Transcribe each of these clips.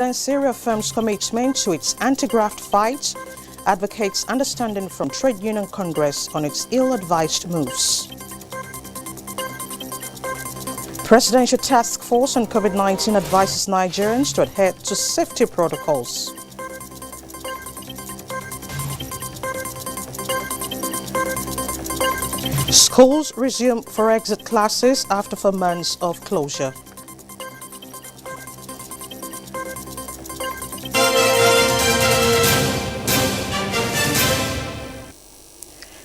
Syria affirms commitment to its anti-graft fight, advocates understanding from Trade Union Congress on its ill-advised moves. Presidential Task Force on COVID-19 advises Nigerians to adhere to safety protocols. Schools resume for exit classes after 4 months of closure.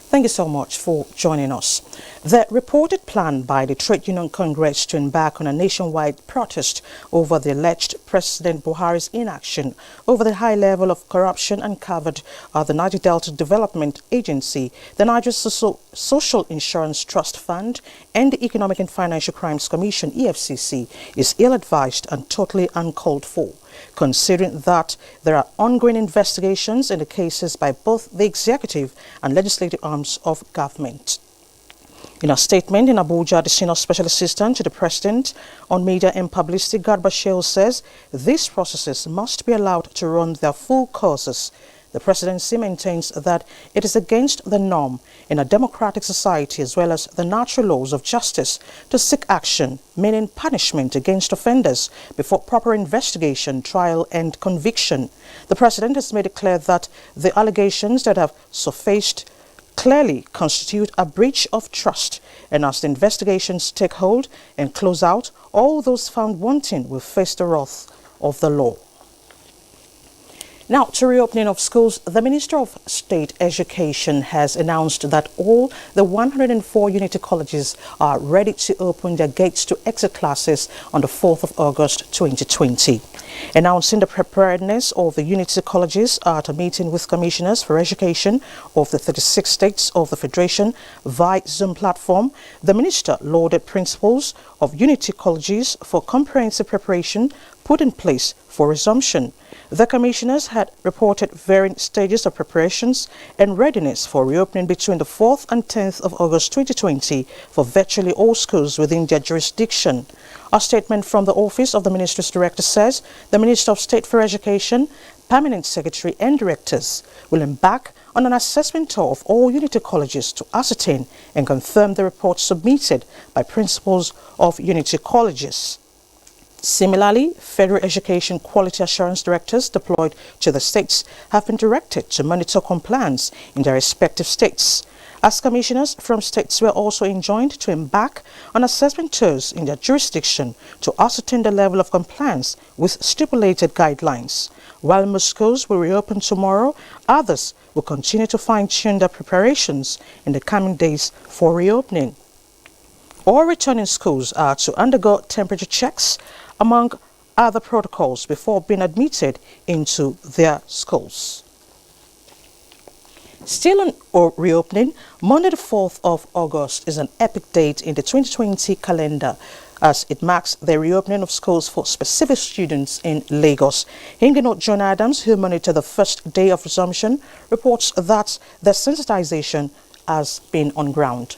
Thank you so much for joining us. The reported plan by the Trade Union Congress to embark on a nationwide protest over the alleged President Buhari's inaction over the high level of corruption uncovered at the Niger Delta Development Agency, the Niger Social Insurance Trust Fund, and the Economic and Financial Crimes Commission, EFCC, is ill-advised and totally uncalled for, considering that there are ongoing investigations in the cases by both the executive and legislative arms of government. In a statement in Abuja, the Senior Special Assistant to the President on Media and Publicity, Garba Shehu, says these processes must be allowed to run their full courses. The presidency maintains that it is against the norm in a democratic society as well as the natural laws of justice to seek action, meaning punishment against offenders before proper investigation, trial and conviction. The president has made it clear that the allegations that have surfaced clearly constitute a breach of trust, and as the investigations take hold and close out, all those found wanting will face the wrath of the law. Now, to reopening of schools, the Minister of State Education has announced that all the 104 unity colleges are ready to open their gates to exit classes on the 4th of August 2020. Announcing the preparedness of the unity colleges at a meeting with commissioners for education of the 36 states of the Federation via Zoom platform, the minister lauded principles of unity colleges for comprehensive preparation put in place for resumption. The commissioners had reported varying stages of preparations and readiness for reopening between the 4th and 10th of August 2020 for virtually all schools within their jurisdiction. A statement from the Office of the Minister's Director says the Minister of State for Education, Permanent Secretary and Directors will embark on an assessment tour of all unity colleges to ascertain and confirm the reports submitted by principals of unity colleges. Similarly, Federal Education Quality Assurance Directors deployed to the states have been directed to monitor compliance in their respective states. As commissioners from states were also enjoined to embark on assessment tours in their jurisdiction to ascertain the level of compliance with stipulated guidelines. While most schools will reopen tomorrow, others will continue to fine-tune their preparations in the coming days for reopening. All returning schools are to undergo temperature checks, among other protocols, before being admitted into their schools. Still on reopening, Monday the 4th of August is an epic date in the 2020 calendar as it marks the reopening of schools for specific students in Lagos. Hingano John Adams, who monitored the first day of resumption, reports that the sensitization has been on ground.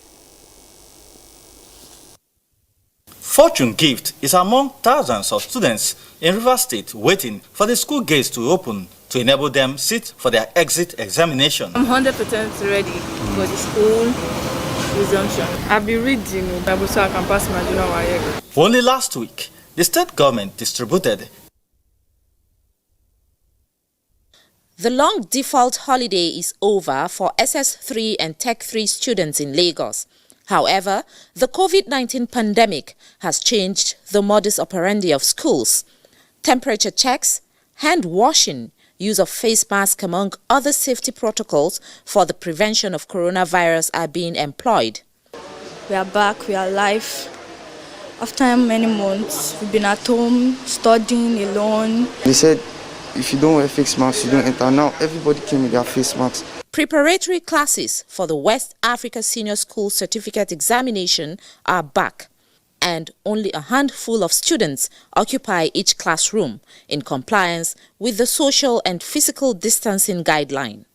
Fortune Gift is among thousands of students in Rivers State waiting for the school gates to open to enable them sit for their exit examination. I'm 100% ready for the school resumption. I've been reading Bible so I can pass my junior WAEC. Only last week, the state government distributed The long default holiday is over for SS3 and Tech 3 students in Lagos. However, the COVID-19 pandemic has changed the modus operandi of schools. Temperature checks, hand washing, use of face masks among other safety protocols for the prevention of coronavirus are being employed. We are back, we are live. After many months, we've been at home, studying alone. They said, if you don't wear face masks, you don't enter. Now everybody came with their face masks. Preparatory classes for the West Africa Senior School Certificate Examination are back, and only a handful of students occupy each classroom in compliance with the social and physical distancing guideline.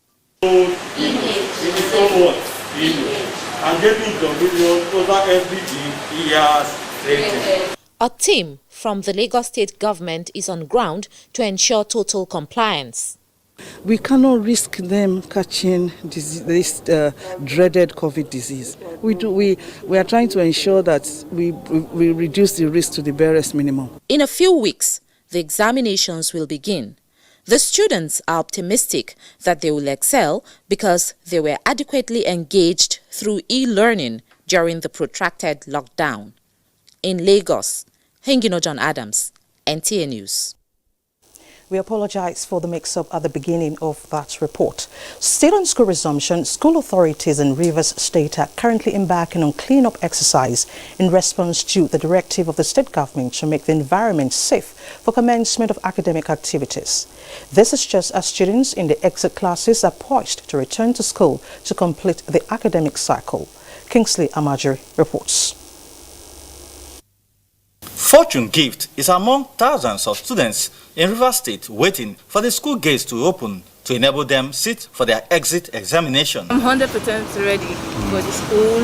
A team from the Lagos State government is on ground to ensure total compliance. We cannot risk them catching this dreaded COVID disease. We are trying to ensure that we reduce the risk to the barest minimum. In a few weeks, the examinations will begin. The students are optimistic that they will excel because they were adequately engaged through e-learning during the protracted lockdown. In Lagos, Hengino John Adams, NTA News. We apologize for the mix-up at the beginning of that report. Still on school resumption, school authorities in Rivers State are currently embarking on clean-up exercise in response to the directive of the state government to make the environment safe for commencement of academic activities. This is just as students in the exit classes are poised to return to school to complete the academic cycle. Kingsley Amajiri reports. Fortune gift is among thousands of students in Rivers State waiting for the school gates to open to enable them sit for their exit examination. I'm 100% ready for the school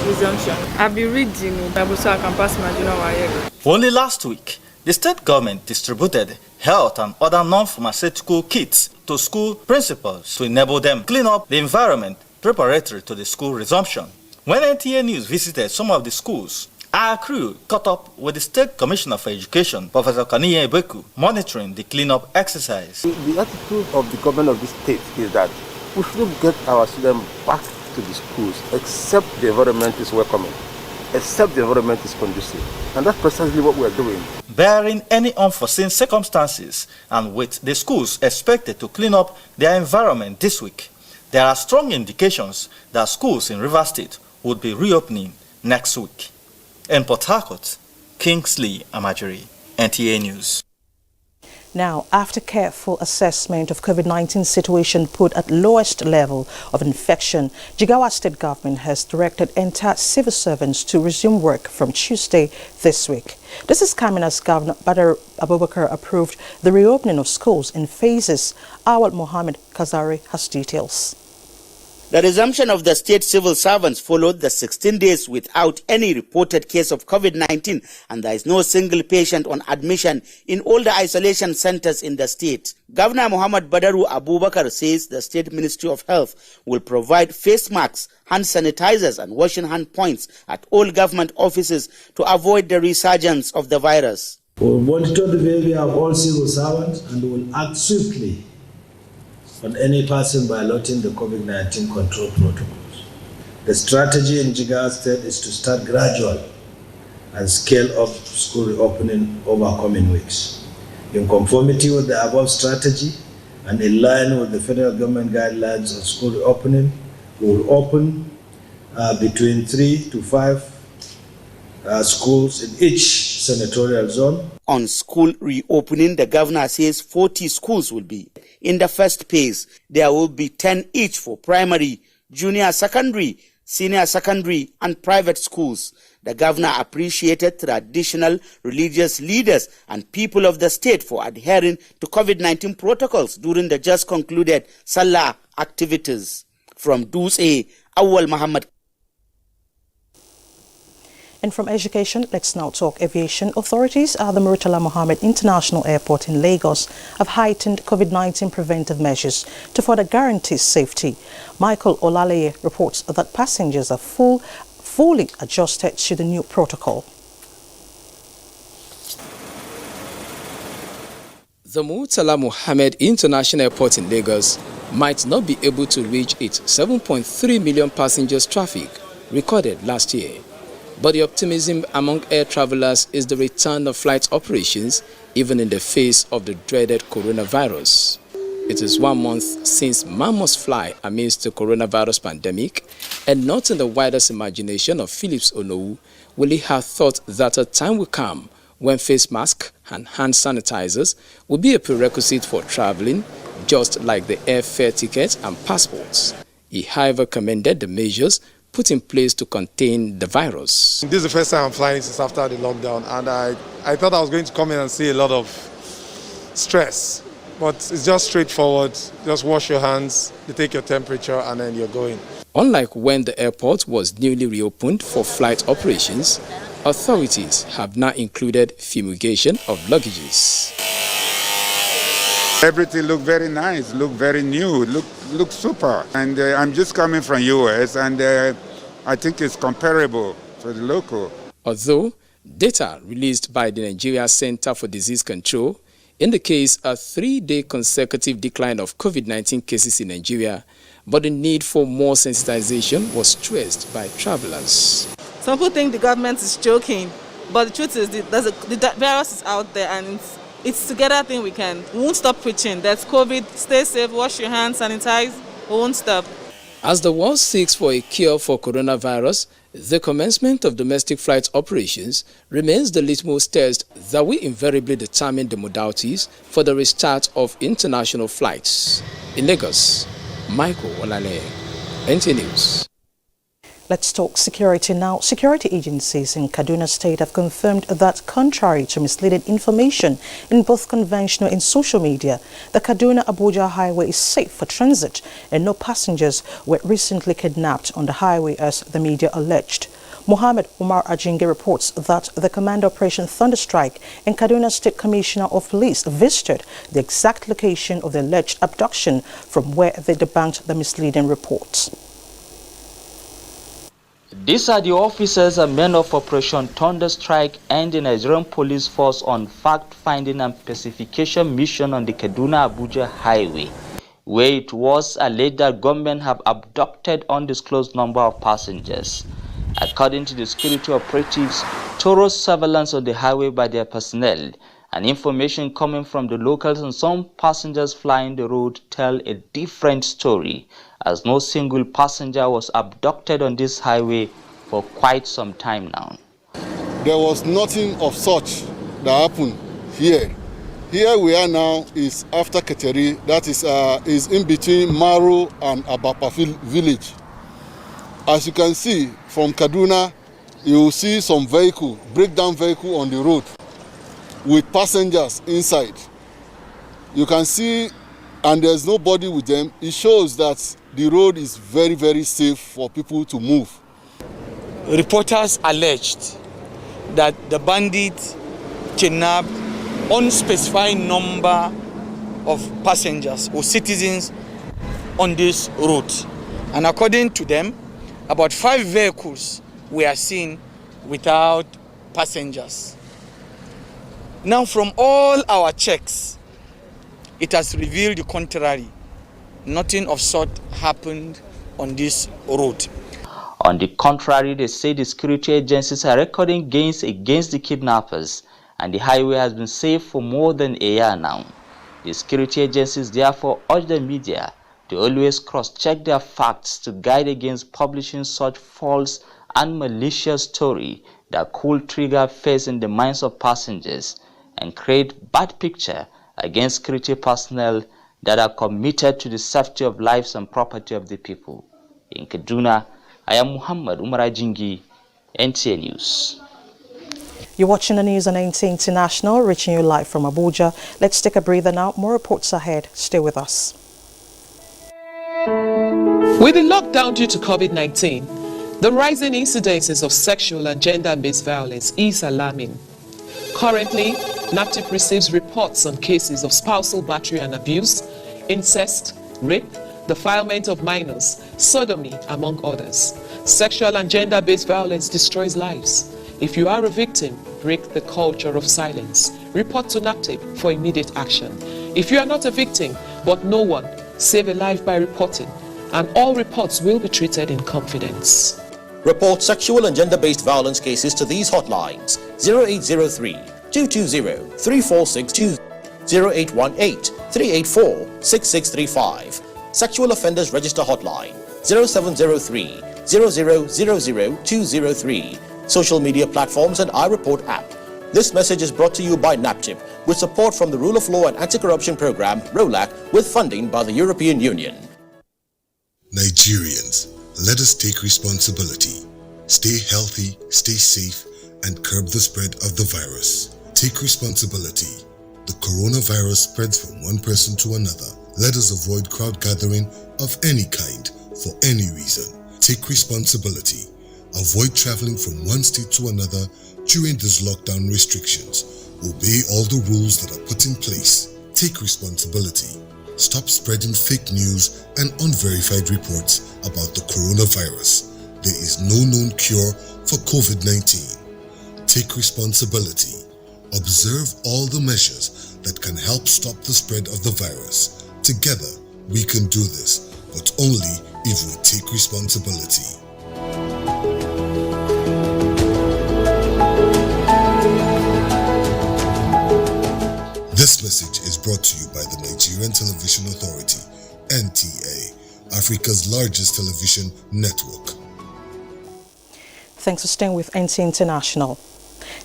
resumption. I'll be reading Abuja so I can pass my junior year. Only last week, the state government distributed health and other non-pharmaceutical kits to school principals to enable them clean up the environment preparatory to the school resumption. When NTA News visited some of the schools, our crew caught up with the State Commissioner for Education, Professor Kaniye Ebeku, monitoring the cleanup exercise. The attitude of the government of this state is that we shouldn't get our students back to the schools except the environment is welcoming, except the environment is conducive. And that's precisely what we're doing. Barring any unforeseen circumstances and with the schools expected to clean up their environment this week, there are strong indications that schools in Rivers State would be reopening next week. In Port Harcourt, Kingsley Amajiri, NTA News. Now, after careful assessment of COVID-19 situation put at lowest level of infection, Jigawa State Government has directed entire civil servants to resume work from Tuesday this week. This is coming as Governor Badar Abubakar approved the reopening of schools in phases. Awal Mohammed Kazari has details. The resumption of the state civil servants followed the 16 days without any reported case of COVID-19, and there is no single patient on admission in all the isolation centers in the state. Governor Muhammad Badaru Abubakar says the State Ministry of Health will provide face masks, hand sanitizers and washing hand points at all government offices to avoid the resurgence of the virus. We will monitor the behavior of all civil servants and will act swiftly on any person violating the COVID-19 control protocols. The strategy in Jigawa State is to start gradual and scale up school reopening over coming weeks. In conformity with the above strategy and in line with the federal government guidelines on school reopening, we will open between 3 to 5 schools in each senatorial zone. On school reopening, the governor says 40 schools will be. In the first phase, there will be 10 each for primary, junior secondary, senior secondary and private schools. The governor appreciated traditional religious leaders and people of the state for adhering to COVID-19 protocols during the just concluded Salah activities. From Duse, Awal Muhammad. And from education, let's now talk aviation. Authorities at the Murtala Mohammed International Airport in Lagos have heightened COVID-19 preventive measures to further guarantee safety. Michael Olaleye reports that passengers are fully adjusted to the new protocol. The Murtala Mohammed International Airport in Lagos might not be able to reach its 7.3 million passengers traffic recorded last year. But the optimism among air travelers is the return of flight operations even in the face of the dreaded coronavirus. It is 1 month since man must fly amidst the coronavirus pandemic, and not in the widest imagination of Phillips Onowu will he have thought that a time will come when face masks and hand sanitizers will be a prerequisite for traveling, just like the airfare tickets and passports. He, however, commended the measures put in place to contain the virus. This is the first time I'm flying since after the lockdown, and I thought I was going to come in and see a lot of stress, but it's just straightforward. Just wash your hands, you take your temperature, and then you're going. Unlike when the airport was newly reopened for flight operations, Authorities have now included fumigation of luggages. Everything look very nice, look very new, look super. And I'm just coming from US, and I think it's comparable to the local. Although data released by the Nigeria Center for Disease Control indicates a 3-day consecutive decline of COVID-19 cases in Nigeria, but the need for more sensitization was stressed by travelers. Some people think the government is joking, but the truth is the virus is out there, and it's together thing we won't stop preaching. That's COVID, stay safe, wash your hands, sanitize, we won't stop. As the world seeks for a cure for coronavirus, the commencement of domestic flight operations remains the litmus test that will invariably determine the modalities for the restart of international flights. In Lagos, Michael Olale, NTA News. Let's talk security now. Security agencies in Kaduna State have confirmed that, contrary to misleading information in both conventional and social media, the Kaduna-Abuja highway is safe for transit and no passengers were recently kidnapped on the highway as the media alleged. Mohammed Umar Ajinge reports that the Command Operation Thunderstrike and Kaduna State Commissioner of Police visited the exact location of the alleged abduction, from where they debunked the misleading reports. These are the officers and men of Operation Thunderstrike and the Nigerian Police Force on fact-finding and pacification mission on the Kaduna-Abuja highway, where it was alleged that gunmen have abducted undisclosed number of passengers. According to the security operatives, thorough surveillance on the highway by their personnel and information coming from the locals and some passengers flying the road tell a different story, as no single passenger was abducted on this highway for quite some time now. There was nothing of such that happened here. Here we are now is after Keteri, that is in between Maru and Abapa village. As you can see from Kaduna, you will see some breakdown vehicle on the road with passengers inside. You can see, and there's nobody with them. It shows that the road is very, very safe for people to move. Reporters alleged that the bandits kidnapped unspecified number of passengers or citizens on this route. And according to them, about 5 vehicles were seen without passengers. Now, from all our checks, it has revealed the contrary. Nothing of sort happened on this road. On the contrary, they say the security agencies are recording gains against the kidnappers, and the highway has been safe for more than a year now. The security agencies therefore urge the media to always cross-check their facts to guide against publishing such false and malicious story that could trigger fears in the minds of passengers and create bad picture against security personnel that are committed to the safety of lives and property of the people. In Kaduna, I am Muhammad Umar Ajingi, NTA News. You're watching the news on NTA International, reaching you live from Abuja. Let's take a breather now. More reports ahead. Stay with us. With the lockdown due to COVID-19, the rising incidences of sexual and gender-based violence is alarming. Currently, NAPTIP receives reports on cases of spousal battery and abuse, incest, rape, defilement of minors, sodomy, among others. Sexual and gender-based violence destroys lives. If you are a victim, break the culture of silence. Report to NAPTIP for immediate action. If you are not a victim, but know one, save a life by reporting, and all reports will be treated in confidence. Report sexual and gender-based violence cases to these hotlines: 0803-220-3462, 0818-384-6635. Sexual Offenders Register Hotline, 0703-0000-203. Social media platforms and iReport app. This message is brought to you by NAPTIP with support from the Rule of Law and Anti-Corruption Program, ROLAC, with funding by the European Union. Nigerians, let us take responsibility. Stay healthy, stay safe, and curb the spread of the virus. Take responsibility. The coronavirus spreads from one person to another. Let us avoid crowd gathering of any kind for any reason. Take responsibility. Avoid traveling from one state to another During these lockdown restrictions, obey all the rules that are put in place. Take responsibility. Stop spreading fake news and unverified reports about the coronavirus. There is no known cure for COVID-19. Take responsibility. Observe all the measures that can help stop the spread of the virus. Together, we can do this, but only if we take responsibility. This message is brought to you by the Nigerian Television Authority, NTA, Africa's largest television network. Thanks for staying with NTA International.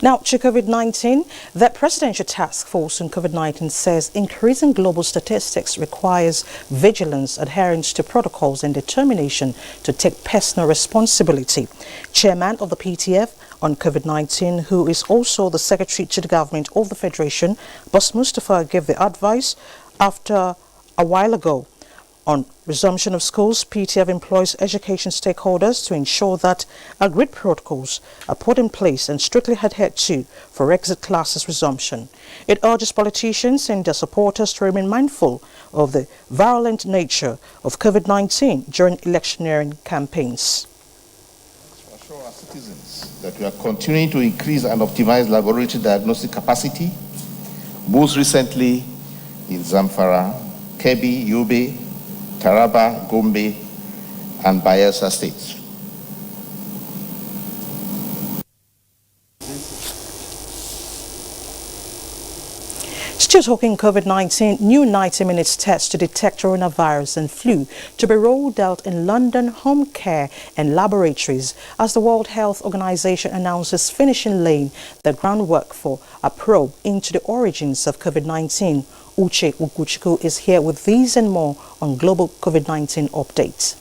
Now, to COVID-19, the Presidential Task Force on COVID-19 says increasing global statistics requires vigilance, adherence to protocols, and determination to take personal responsibility. Chairman of the PTF on COVID-19, who is also the Secretary to the Government of the Federation, Boss Mustafa, gave the advice after a while ago. On resumption of schools, PTF employs education stakeholders to ensure that agreed protocols are put in place and strictly adhered to for exit classes resumption. It urges politicians and their supporters to remain mindful of the virulent nature of COVID-19 during electioneering campaigns. To assure our citizens that we are continuing to increase and optimize laboratory diagnostic capacity, most recently in Zamfara, Kebbi, Yobe, Taraba, Gombe, and Bayelsa states. Still talking COVID-19, new 90-minute test to detect coronavirus and flu to be rolled out in London home care and laboratories as the World Health Organization announces finishing laying the groundwork for a probe into the origins of COVID-19. Uche Uguchukwu is here with these and more on global COVID-19 updates.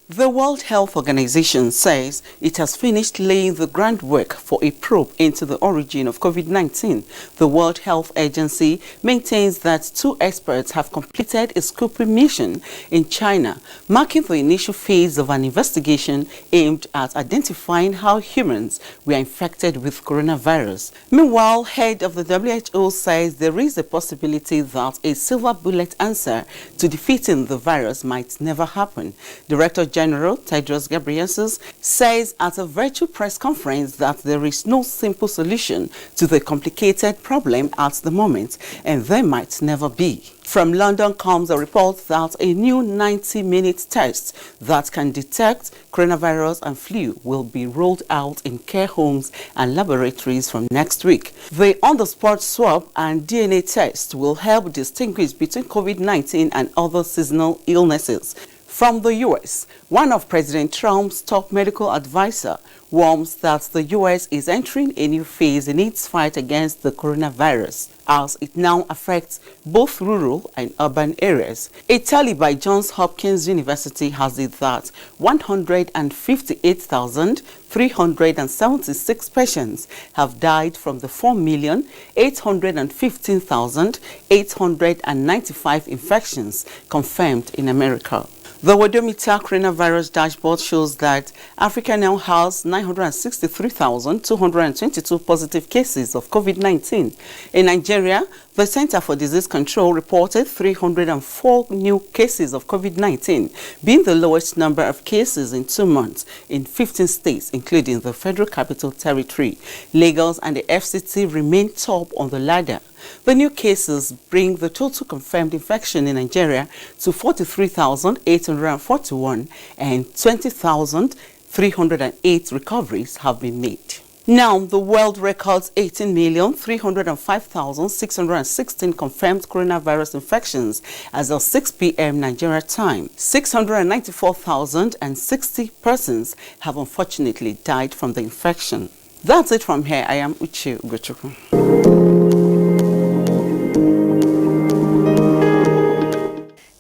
The World Health Organization says it has finished laying the groundwork for a probe into the origin of COVID-19. The World Health Agency maintains that 2 experts have completed a scoping mission in China, marking the initial phase of an investigation aimed at identifying how humans were infected with coronavirus. Meanwhile, head of the WHO says there is a possibility that a silver bullet answer to defeating the virus might never happen. Director General Tedros Ghebreyesus says at a virtual press conference that there is no simple solution to the complicated problem at the moment, and there might never be. From London comes a report that a new 90-minute test that can detect coronavirus and flu will be rolled out in care homes and laboratories from next week. The on-the-spot swab and DNA test will help distinguish between COVID-19 and other seasonal illnesses. From the U.S., one of President Trump's top medical advisors warns that the U.S. is entering a new phase in its fight against the coronavirus, as it now affects both rural and urban areas. A tally by Johns Hopkins University has it that 158,376 patients have died from the 4,815,895 infections confirmed in America. The Worldometer coronavirus dashboard shows that Africa now has 963,222 positive cases of COVID-19. In Nigeria, the Center for Disease Control reported 304 new cases of COVID-19, being the lowest number of cases in 2 months in 15 states, including the Federal Capital Territory. Lagos and the FCT remain top on the ladder. The new cases bring the total confirmed infection in Nigeria to 43,841 and 20,308 recoveries have been made. Now, the world records 18,305,616 confirmed coronavirus infections as of 6 p.m. Nigeria time. 694,060 persons have unfortunately died from the infection. That's it from here. I am Uche Ugochukwu.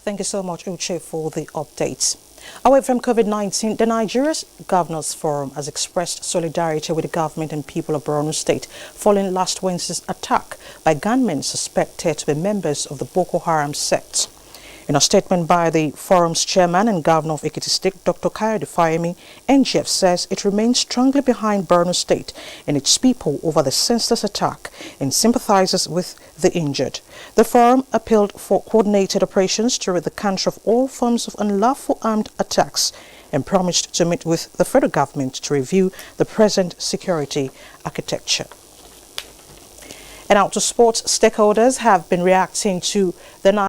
Thank you so much, Uche, for the updates. Away from COVID-19, the Nigeria's Governors Forum has expressed solidarity with the government and people of Borno State following last Wednesday's attack by gunmen suspected to be members of the Boko Haram sect. In a statement by the forum's chairman and governor of Ekiti State, Dr. Kayode Fayemi, NGF says it remains strongly behind Borno State and its people over the senseless attack and sympathizes with the injured. The forum appealed for coordinated operations to rid the country of all forms of unlawful armed attacks and promised to meet with the federal government to review the present security architecture. And out to sports, stakeholders have been reacting to the